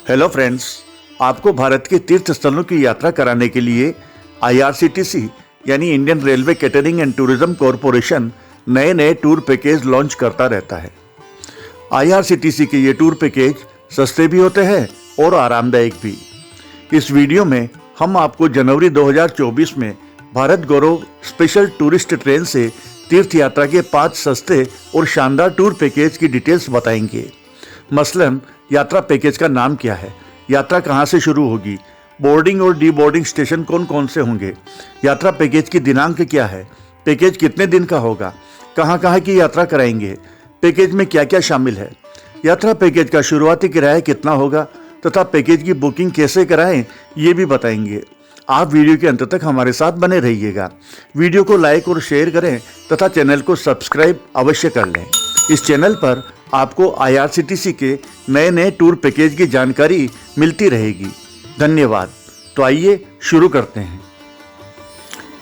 Hello friends, आपको भारत के तीर्थ स्थलों की यात्रा कराने के लिए IRCTC यानी Indian railway catering and tourism corporation नए नए टूर पैकेज लॉन्च करता रहता है। IRCTC के ये टूर पैकेज सस्ते भी होते हैं और आरामदायक भी। इस वीडियो में हम आपको जनवरी 2024 में भारत गौरव स्पेशल टूरिस्ट ट्रेन से तीर्थ यात्रा के 5 सस्ते और शानदार टूर पैकेज की डिटेल्स बताएंगे। मसलन यात्रा पैकेज का नाम क्या है, यात्रा कहां से शुरू होगी, बोर्डिंग और डी बोर्डिंग स्टेशन कौन कौन से होंगे, यात्रा पैकेज की दिनांक क्या है, पैकेज कितने दिन का होगा, कहां कहां की यात्रा कराएंगे, पैकेज में क्या क्या शामिल है, यात्रा पैकेज का शुरुआती किराया कितना होगा तथा पैकेज की बुकिंग कैसे कराएं ये भी बताएंगे। आप वीडियो के अंत तक हमारे साथ बने रहिएगा। वीडियो को लाइक और शेयर करें तथा चैनल को सब्सक्राइब अवश्य कर लें। इस चैनल पर आपको IRCTC के नए नए टूर पैकेज की जानकारी मिलती रहेगी। धन्यवाद। तो आइए शुरू करते हैं।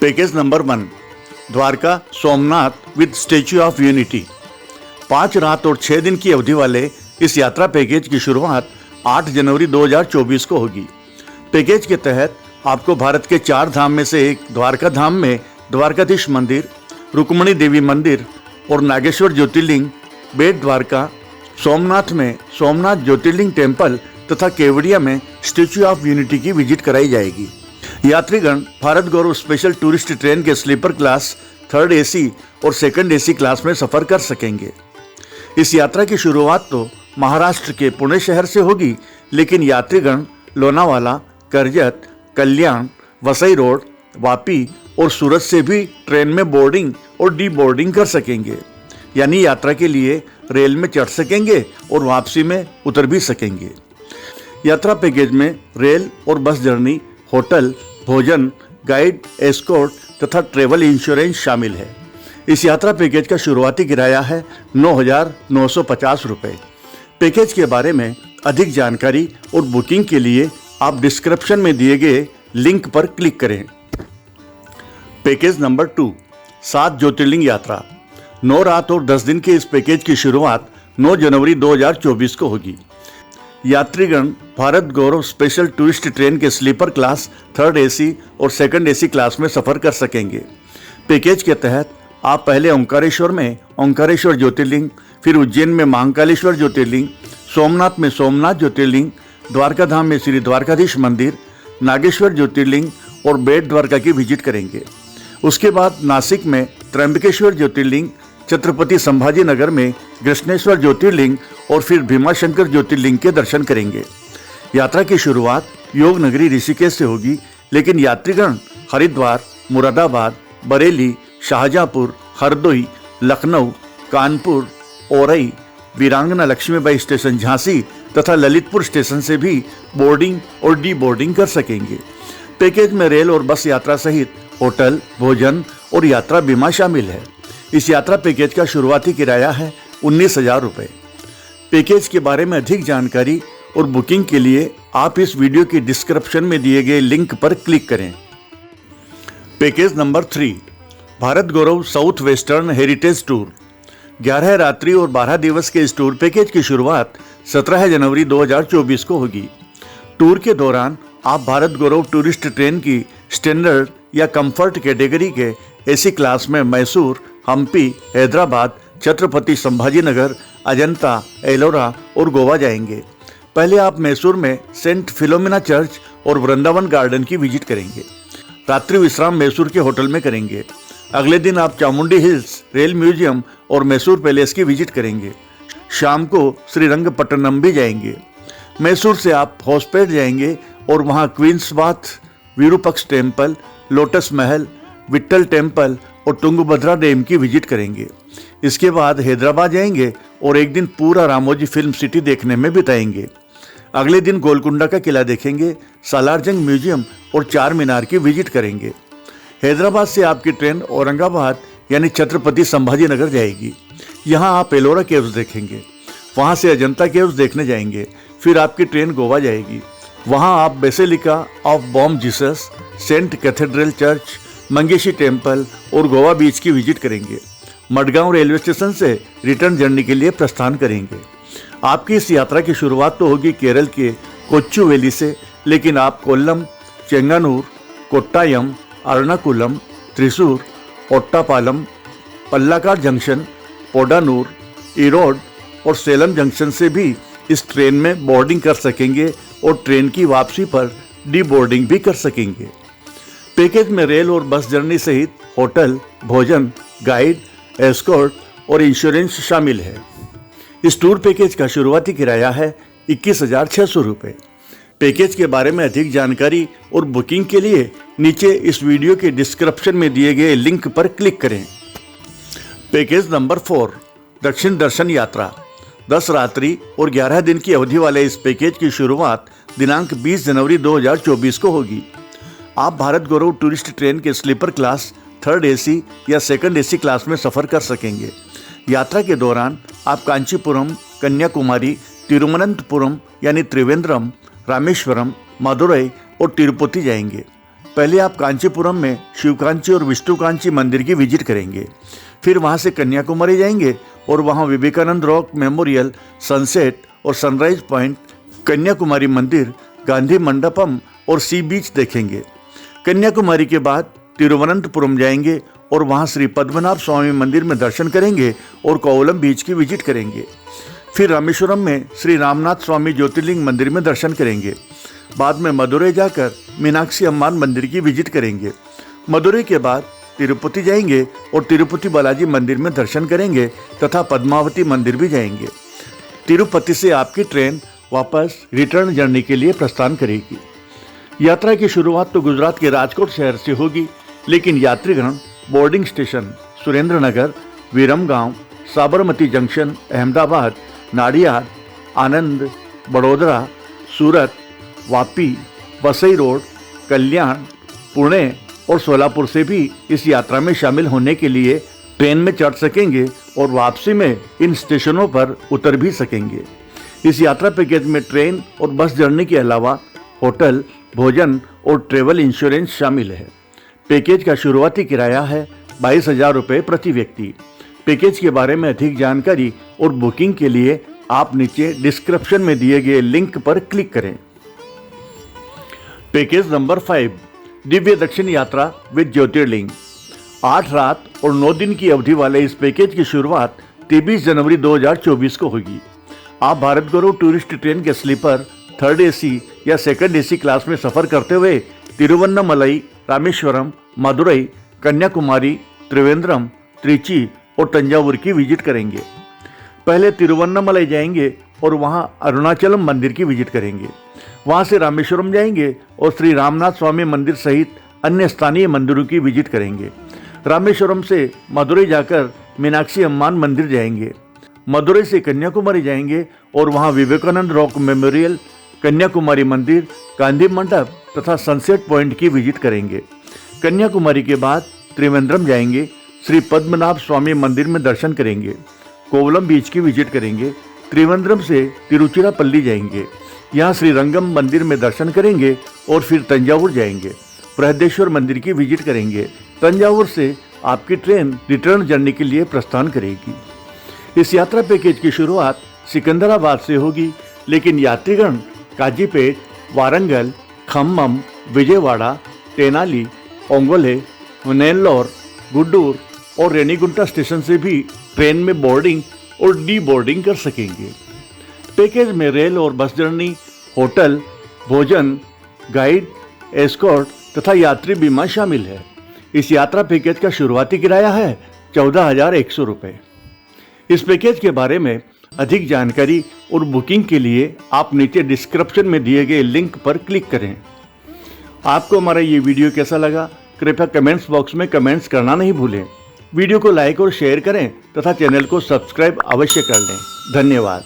Package number 1, Dwarka Somnath with statue of unity. 5 रात और 6 दिन की अवधि वाले इस यात्रा पैकेज की शुरुआत 8 जनवरी 2024 को होगी। पैकेज के तहत आपको भारत के 4 धाम में से एक द्वारका धाम में द्वारकाधीश मंदिर, रुक्मणी देवी मंदिर और नागेश्वर ज्योतिर्लिंग, बेट द्वारका, सोमनाथ में सोमनाथ ज्योतिर्लिंग टेम्पल तथा केवड़िया में स्टैच्यू ऑफ यूनिटी की विजिट कराई जाएगी। यात्रीगण भारत गौरव स्पेशल टूरिस्ट ट्रेन के स्लीपर क्लास, 3rd AC और 2nd AC क्लास में सफर कर सकेंगे। इस यात्रा की शुरुआत तो महाराष्ट्र के पुणे शहर से होगी, लेकिन यात्रीगण लोनावाला, करजत, कल्याण, वसई रोड, वापी और सूरत से भी ट्रेन में बोर्डिंग और डी बोर्डिंग कर सकेंगे, यानी यात्रा के लिए रेल में चढ़ सकेंगे और वापसी में उतर भी सकेंगे। यात्रा पैकेज में रेल और बस जर्नी, होटल, भोजन, गाइड, एस्कॉर्ट तथा ट्रेवल इंश्योरेंस शामिल है। इस यात्रा पैकेज का शुरुआती किराया है 9,950 रुपये। पैकेज के बारे में अधिक जानकारी और बुकिंग के लिए आप डिस्क्रिप्शन में दिए गए लिंक पर क्लिक करें। पैकेज नंबर 2, 7 ज्योतिर्लिंग यात्रा। 9 रात और 10 दिन के इस पैकेज की शुरुआत 9 जनवरी 2024 को होगी। यात्रीगण भारत गौरव स्पेशल टूरिस्ट ट्रेन के स्लीपर क्लास, 3rd AC और 2nd AC क्लास में सफर कर सकेंगे। पैकेज के तहत आप पहले ओंकारेश्वर में ओंकारेश्वर ज्योतिर्लिंग, फिर उज्जैन में महाकालेश्वर ज्योतिर्लिंग, सोमनाथ में सोमनाथ ज्योतिर्लिंग, द्वारका धाम में श्री द्वारकाधीश मंदिर, नागेश्वर ज्योतिर्लिंग और बेट द्वारका की विजिट करेंगे। उसके बाद नासिक में त्र्यंबकेश्वर ज्योतिर्लिंग, छत्रपति संभाजी नगर में कृष्णेश्वर ज्योतिर्लिंग और फिर भीमाशंकर ज्योतिर्लिंग के दर्शन करेंगे। यात्रा की शुरुआत योग नगरी ऋषिकेश से होगी, लेकिन यात्रीगण हरिद्वार, मुरादाबाद, बरेली, शाहजहाँपुर, हरदोई, लखनऊ, कानपुर, औरई, वीरांगना लक्ष्मीबाई स्टेशन झांसी तथा ललितपुर स्टेशन से भी बोर्डिंग और डी बोर्डिंग कर सकेंगे। पैकेज में रेल और बस यात्रा सहित होटल, भोजन और यात्रा बीमा शामिल है। इस यात्रा पैकेज का शुरुआती किराया है 19,000 रुपये। पैकेज के बारे में अधिक जानकारी और बुकिंग के लिए आप इस वीडियो की डिस्क्रिप्शन में दिए गए लिंक पर क्लिक करें। पैकेज नंबर 3, भारत गौरव साउथ वेस्टर्न हेरिटेज टूर। 11 रात्रि और 12 दिवस के इस टूर पैकेज की शुरुआत 17 जनवरी 2024 को होगी। टूर के दौरान आप भारत गौरव टूरिस्ट ट्रेन की स्टैंडर्ड या कंफर्ट कैटेगरी के AC क्लास में मैसूर, हम्पी, हैदराबाद, छत्रपति संभाजी नगर, अजंता, एलोरा और गोवा जाएंगे। पहले आप मैसूर में सेंट फिलोमिना चर्च और वृंदावन गार्डन की विजिट करेंगे। रात्रि विश्राम मैसूर के होटल में करेंगे। अगले दिन आप चामुंडी हिल्स, रेल म्यूजियम और मैसूर पैलेस की विजिट करेंगे। शाम को श्रीरंगपट्टनम भी जाएंगे। मैसूर से आप होसपेट जाएंगे और वहाँ queen's bath, Virupaksha temple, lotus Mahal, Vitthala temple और तुंगभद्रा डैम की विजिट करेंगे। इसके बाद हैदराबाद जाएंगे और एक दिन पूरा रामोजी फिल्म सिटी देखने में बिताएंगे। अगले दिन गोलकुंडा का किला देखेंगे, सालारजंग म्यूजियम और चार मीनार की विजिट करेंगे। हैदराबाद से आपकी ट्रेन औरंगाबाद यानी छत्रपति संभाजी नगर जाएगी। यहाँ आप एलोरा केव्स देखेंगे। वहाँ से अजंता केव्स देखने जाएंगे। फिर आपकी ट्रेन गोवा जाएगी। वहाँ आप basilica of Bom Jesus, saint cathedral church, Mangueshi temple और गोवा बीच की विजिट करेंगे। मडगांव रेलवे स्टेशन से रिटर्न जर्नी के लिए प्रस्थान करेंगे। आपकी इस यात्रा की शुरुआत तो होगी केरल के कोच्चुवेली से, लेकिन आप कोल्लम, चेंगानूर, कोट्टायम, अर्नाकुलम, त्रिशूर, ओट्टापालम, पल्लाकाड जंक्शन, पोडानूर, ईरोड और सेलम जंक्शन से भी इस ट्रेन में बोर्डिंग कर सकेंगे और ट्रेन की वापसी पर डी बोर्डिंग भी कर सकेंगे। पैकेज में रेल और बस जर्नी सहित होटल, भोजन, गाइड, एस्कॉर्ट और इंश्योरेंस शामिल है। इस टूर पैकेज का शुरुआती किराया है 21,600 रुपये। पैकेज के बारे में अधिक जानकारी और बुकिंग के लिए नीचे इस वीडियो के डिस्क्रिप्शन में दिए गए लिंक पर क्लिक करें। पैकेज नंबर 4, दक्षिण दर्शन यात्रा। 10 रात्रि और 11 दिन की अवधि वाले इस पैकेज की शुरुआत दिनांक 20 जनवरी 2024 को होगी। आप भारत गौरव टूरिस्ट ट्रेन के स्लीपर क्लास, 3rd AC या 2nd AC क्लास में सफ़र कर सकेंगे। यात्रा के दौरान आप कांचीपुरम, कन्याकुमारी, तिरुवनंतपुरम यानी त्रिवेंद्रम, रामेश्वरम, मदुरई और तिरुपति जाएंगे। पहले आप कांचीपुरम में शिवकांची और विष्णुकांची मंदिर की विजिट करेंगे। फिर वहां से कन्याकुमारी जाएंगे और वहां विवेकानंद रॉक मेमोरियल, सनसेट और सनराइज पॉइंट, कन्याकुमारी मंदिर, गांधी मंडपम और सी बीच देखेंगे। कन्याकुमारी के बाद तिरुवनंतपुरम जाएंगे और वहां श्री पद्मनाभ स्वामी मंदिर में दर्शन करेंगे और कोवलम बीच की विजिट करेंगे। फिर रामेश्वरम में श्री रामनाथ स्वामी ज्योतिर्लिंग मंदिर में दर्शन करेंगे। बाद में मदुरई जाकर मीनाक्षी अम्मान मंदिर की विजिट करेंगे। मदुरई के बाद तिरुपति जाएंगे और तिरुपति बालाजी मंदिर में दर्शन करेंगे तथा पद्मावती मंदिर भी जाएंगे। तिरुपति से आपकी ट्रेन वापस रिटर्न जर्नी के लिए प्रस्थान करेगी। यात्रा की शुरुआत तो गुजरात के राजकोट शहर से होगी, लेकिन यात्रीगण boarding station Surendranagar, Viramgam, Sabarmati junction, Ahmedabad, Nadiad, Anand, Vadodara, Surat, Vapi, Vasai road, Kalyan, Pune और सोलापुर से भी इस यात्रा में शामिल होने के लिए ट्रेन में चढ़ सकेंगे और वापसी में इन स्टेशनों पर उतर भी सकेंगे। इस यात्रा पैकेज में ट्रेन और बस जर्नी के अलावा होटल, भोजन और ट्रेवल इंश्योरेंस शामिल है। पैकेज का शुरुआती किराया है 22,000 रुपये प्रति व्यक्ति। पैकेज के बारे में अधिक जानकारी और बुकिंग के लिए आप नीचे डिस्क्रिप्शन में दिए गए लिंक पर क्लिक करें। पैकेज नंबर 5, दिव्य दक्षिण यात्रा विद ज्योतिर्लिंग। 8 रात और 9 दिन की अवधि वाले इस पैकेज की शुरुआत 23 जनवरी 2024 को होगी। आप भारत गौरव टूरिस्ट ट्रेन के स्लीपर, 3rd AC या 2nd AC क्लास में सफ़र करते हुए तिरुवन्नमलई, रामेश्वरम, मदुरई, कन्याकुमारी, त्रिवेंद्रम, त्रिची और तंजावुर की विजिट करेंगे। पहले तिरुवन्नमलई जाएंगे और वहां अरुणाचलम मंदिर की विजिट करेंगे। वहां से रामेश्वरम जाएंगे और श्री रामनाथ स्वामी मंदिर सहित अन्य स्थानीय मंदिरों की विजिट करेंगे। रामेश्वरम से मदुरई जाकर मीनाक्षी अम्मान मंदिर जाएंगे। मदुरई से कन्याकुमारी जाएंगे और वहां विवेकानंद रॉक मेमोरियल, कन्याकुमारी मंदिर, गांधी मंडप तथा सनसेट पॉइंट की विजिट करेंगे। कन्याकुमारी के बाद त्रिवेंद्रम जाएंगे, श्री पद्मनाभ स्वामी मंदिर में दर्शन करेंगे। कोवलम बीच की विजिट करेंगे। त्रिवेंद्रम से तिरुचिरापल्ली जाएंगे, यहाँ श्री रंगम मंदिर में दर्शन करेंगे और फिर तंजावुर जाएंगे। बृहदेश्वर मंदिर की विजिट करेंगे। तंजावुर से आपकी ट्रेन रिटर्न जर्नी के लिए प्रस्थान करेगी। इस यात्रा पैकेज की शुरुआत सिकंदराबाद से होगी, लेकिन यात्रीगण काजीपेट, वारंगल, खम्मम, विजयवाड़ा, तेनाली, ओंगोले, नेल्लोर, गुड्डूर और रेनीगुंटा स्टेशन से भी ट्रेन में बोर्डिंग और डी बोर्डिंग कर सकेंगे। पैकेज में रेल और बस जर्नी, होटल, भोजन, गाइड, एस्कॉर्ट तथा यात्री बीमा शामिल है। इस यात्रा पैकेज का शुरुआती किराया है 14,100 रुपये। इस पैकेज के बारे में अधिक जानकारी और बुकिंग के लिए आप नीचे डिस्क्रिप्शन में दिए गए लिंक पर क्लिक करें। आपको हमारा ये वीडियो कैसा लगा, कृपया कमेंट्स बॉक्स में कमेंट्स करना नहीं भूलें। वीडियो को लाइक और शेयर करें तथा चैनल को सब्सक्राइब अवश्य कर लें। धन्यवाद।